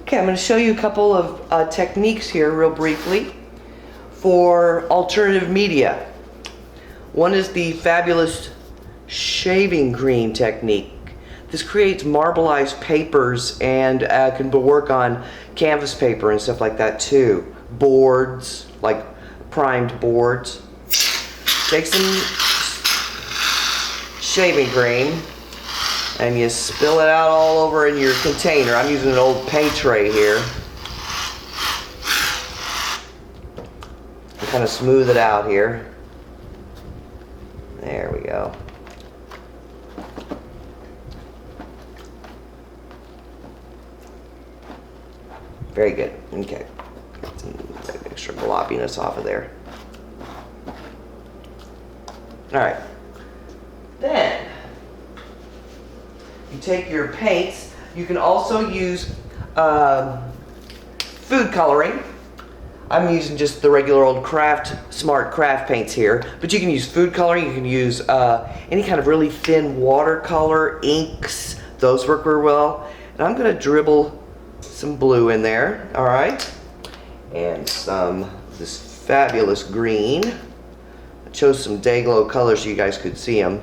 Okay, I'm going to show you a couple of techniques here real briefly for alternative media. One is the fabulous shaving cream technique. This creates marbleized papers and can work on canvas paper and stuff like that too. Boards, like primed boards. Take some shaving cream and you spill it out all over in your container. I'm using an old paint tray here. Kind of smooth it out here. There we go. Very good. Okay. Get some extra gloppiness off of there. Alright. Then you take your paints. You can also use food coloring. I'm using just the regular old Smart Craft paints here, but you can use food coloring. You can use any kind of really thin watercolor, inks. Those work very well. And I'm going to dribble some blue in there, all right? And this fabulous green. I chose some day-glow colors so you guys could see them.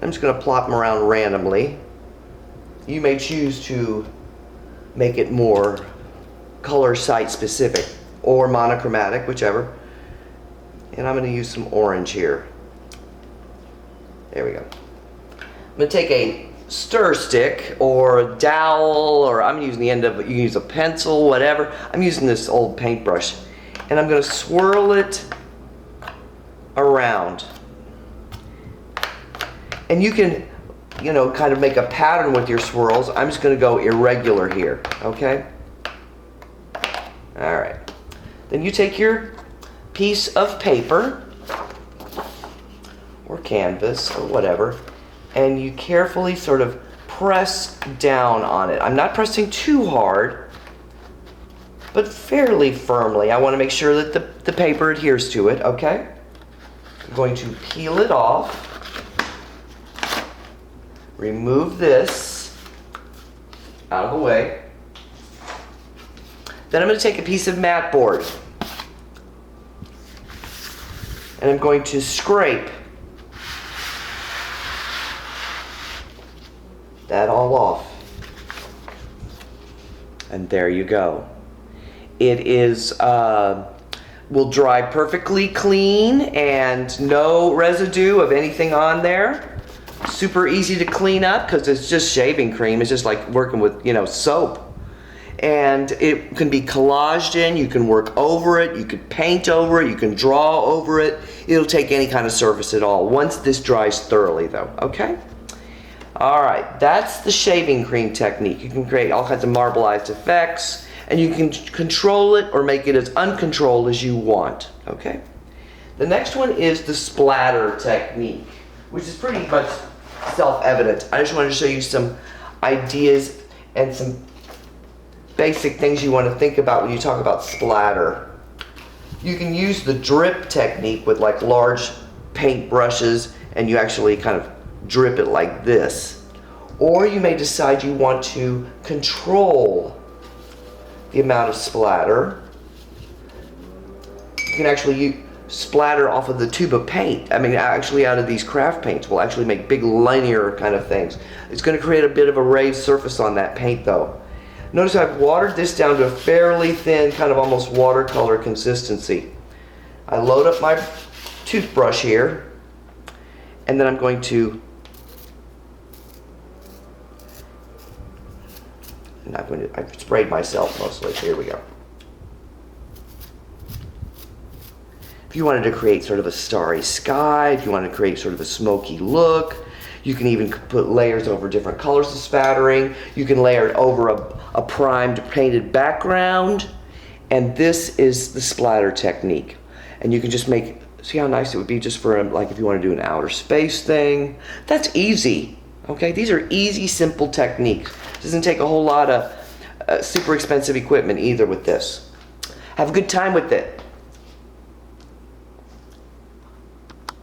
I'm just going to plop them around randomly. You may choose to make it more color site specific or monochromatic, whichever. And I'm going to use some orange here. There we go. I'm going to take a stir stick or a dowel, or I'm using the end of it. You can use a pencil, whatever. I'm using this old paintbrush. And I'm going to swirl it around. And you can, you know, kind of make a pattern with your swirls. I'm just going to go irregular here, okay? All right. Then you take your piece of paper or canvas or whatever, and you carefully sort of press down on it. I'm not pressing too hard, but fairly firmly. I want to make sure that the paper adheres to it, okay? I'm going to peel it off. Remove this out of the way. Then I'm going to take a piece of mat board and I'm going to scrape that all off. And there you go. It is will dry perfectly clean and no residue of anything on there. Super easy to clean up because it's just shaving cream. It's just like working with, you know, soap. And it can be collaged in. You can work over it. You can paint over it. You can draw over it. It'll take any kind of surface at all once this dries thoroughly though, okay? All right, that's the shaving cream technique. You can create all kinds of marbleized effects and you can control it or make it as uncontrolled as you want, okay? The next one is the splatter technique, which is pretty much self-evident. I just wanted to show you some ideas and some basic things you want to think about when you talk about splatter. You can use the drip technique with like large paint brushes and you actually kind of drip it like this. Or you may decide you want to control the amount of splatter. You can actually splatter off of the tube of paint. I mean, actually out of these craft paints will actually make big linear kind of things. It's going to create a bit of a raised surface on that paint though. Notice I've watered this down to a fairly thin, kind of almost watercolor consistency. I load up my toothbrush here, and then I'm going to, I've sprayed myself mostly, so here we go. If you wanted to create sort of a starry sky, if you wanted to create sort of a smoky look, you can even put layers over different colors of spattering. You can layer it over a primed painted background. And this is the splatter technique. And you can just make, see how nice it would be just for like if you want to do an outer space thing. That's easy, okay? These are easy, simple techniques. It doesn't take a whole lot of super expensive equipment either with this. Have a good time with it.